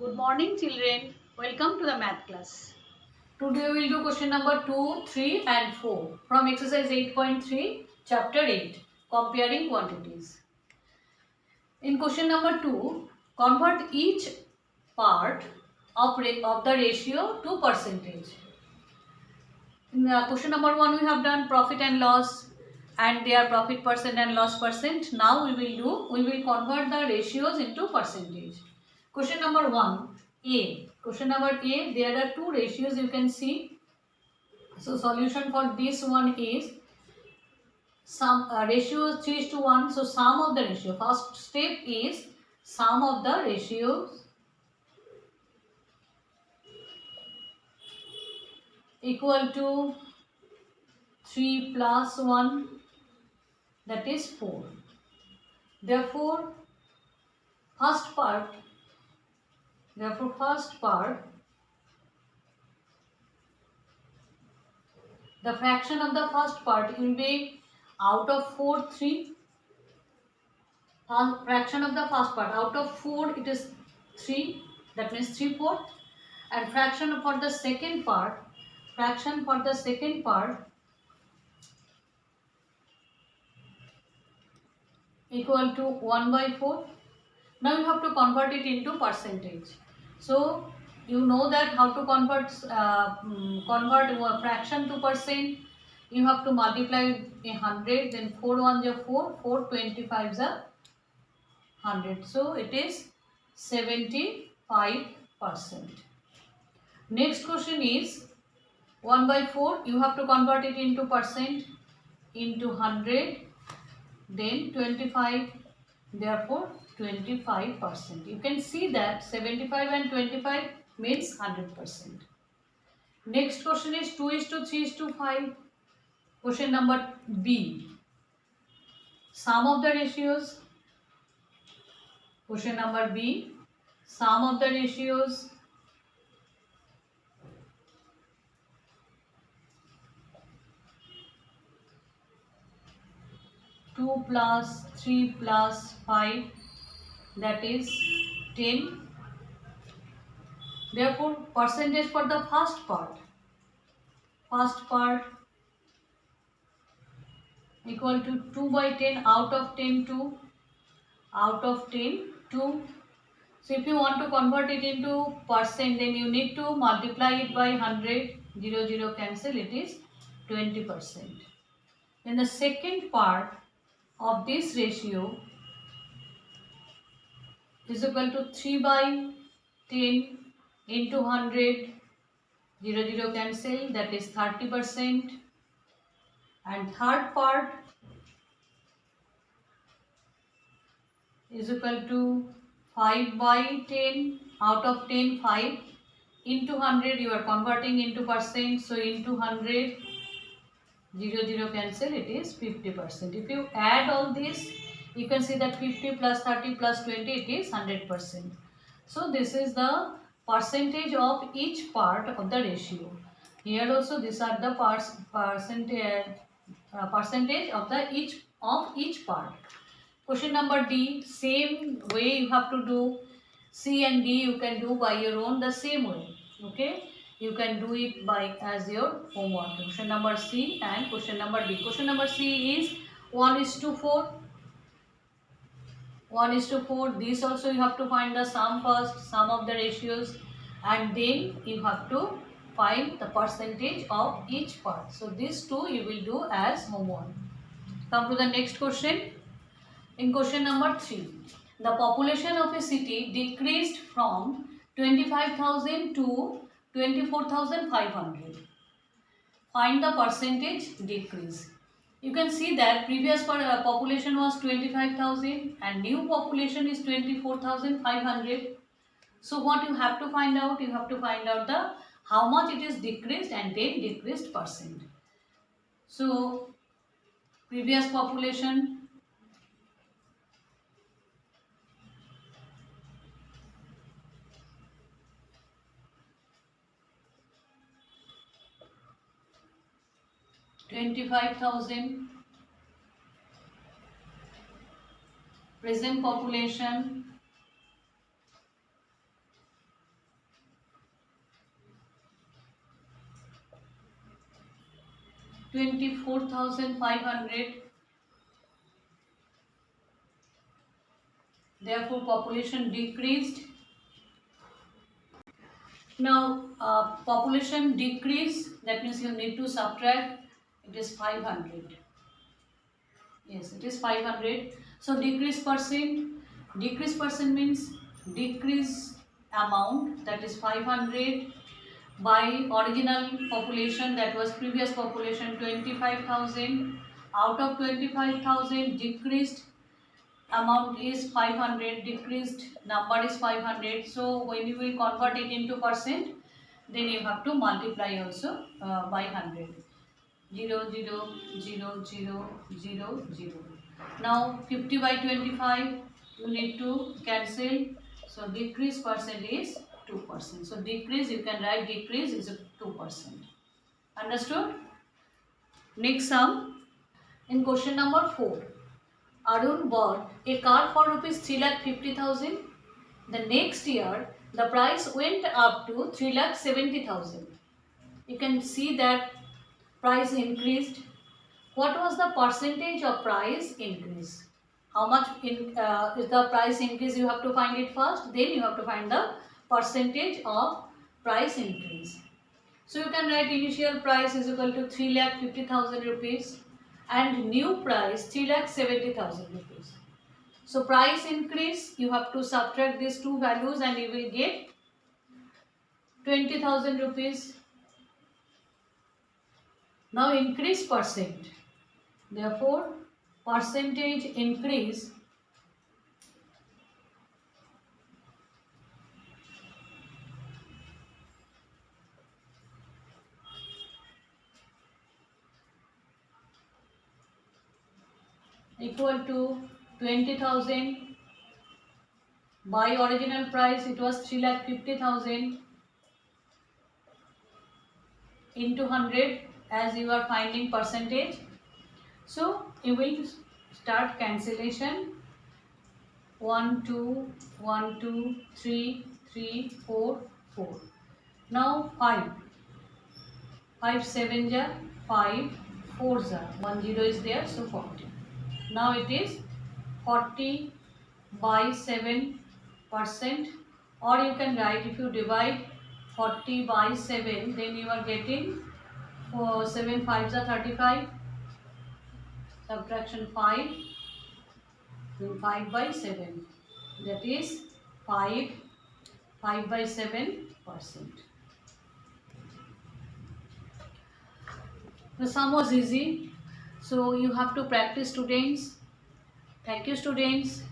Good morning children. Welcome to the math class. Today we will do question number 2, 3 and 4 from exercise 8.3 chapter 8 comparing quantities. In question number 2, convert each part of the ratio to percentage. In question number 1 we have done profit and loss and their profit percent and loss percent. Now we will convert the ratios into percentage. Question number 1 A. Question number A, there are two ratios you can see. So solution for this one is sum ratio 3:1. So sum of the ratio. First step is sum of the ratios equal to 3 plus 1, that is 4. Therefore first part the fraction of the first part will be out of 4 3. Fraction of the first part out of 4 it is 3, that means 3/4. And fraction for the second part equal to 1/4. Now you have to convert it into percentage. So you know that how to convert a fraction to percent. You have to multiply 100, then 4 1s are 4, 4 25s are 100. So it is 75%. Next question is 1/4. You have to convert it into percent into 100, then 25. Therefore 25%. You can see that 75 and 25 means 100%. Next question is 2:3:5. Question number B. Sum of the ratios. Question number B. Sum of the ratios. Two plus 3 plus 5, that is 10. Therefore percentage for the first part equal to 2/10. Out of 10 2. So if you want to convert it into percent, then you need to multiply it by 100. 0 0 cancel, it is 20%. Then the second part of this ratio is equal to 3/10 into 100. 0 0 cancel, that is 30%. And third part is equal to 5/10. Out of 10 5 into 100, you are converting into percent, so into 100. 0 0 cancel, it is 50%. If you add all this, you can see that 50 plus 30 plus 20, it is 100%. So this is the percentage of each part of the ratio. Here also these are the percentage of each part. Question number D, same way you have to do. C and D you can do by your own, the same way. Okay, you can do it by as your homework. Question number C and question number D. Question number C is 1:4. 1:4. This also you have to find the sum first, sum of the ratios, and then you have to find the percentage of each part. So these two you will do as homework. Come to the next question. In question number 3, the population of a city decreased from 25,000 to 24,500. Find the percentage decrease. You can see that previous population was 25,000 and new population is 24,500. So what you have to find out? You have to find out the how much it is decreased and then decreased percent. So previous population 25,000, present population 24,500. Therefore, population decreased. Now, population decrease, that means you need to subtract, it is 500. Yes, it is 500. So, decrease percent means decrease amount, that is 500 by original population, that was previous population 25,000. Out of 25,000, decreased amount is 500, decreased number is 500. So when you will convert it into percent, then you have to multiply also by 100. 0 0 0 0 0 0. Now 50 by 25 you need to cancel, so decrease percent is 2%. So decrease, you can write decrease is 2%. Understood? Next sum. In question number 4, Arun bought a car for rupees 3,50,000. The next year, the price went up to 3,70,000. You can see that price increased. What was the percentage of price increase? How much is the price increase? You have to find it first. Then you have to find the percentage of price increase. So you can write initial price is equal to 3,50,000 rupees and new price 3,70,000 rupees. So price increase, you have to subtract these two values and you will get 20,000 rupees. Now increase percent. Therefore, percentage increase equal to 20,000 by original price, it was 3,50,000 into 100 as you are finding percentage. So you will start cancellation. 1 2 1 2 3 3 4 4. Now 5 7 ja 5 4 ja 1 0 is there, so 40. Now it is 40 by 7%, or you can write, if you divide 40 by 7, then you are getting 7 5s are 35, subtraction 5, then 5 by 7, that is 5 by 7%. The sum was easy, so you have to practice, students. Thank you, students.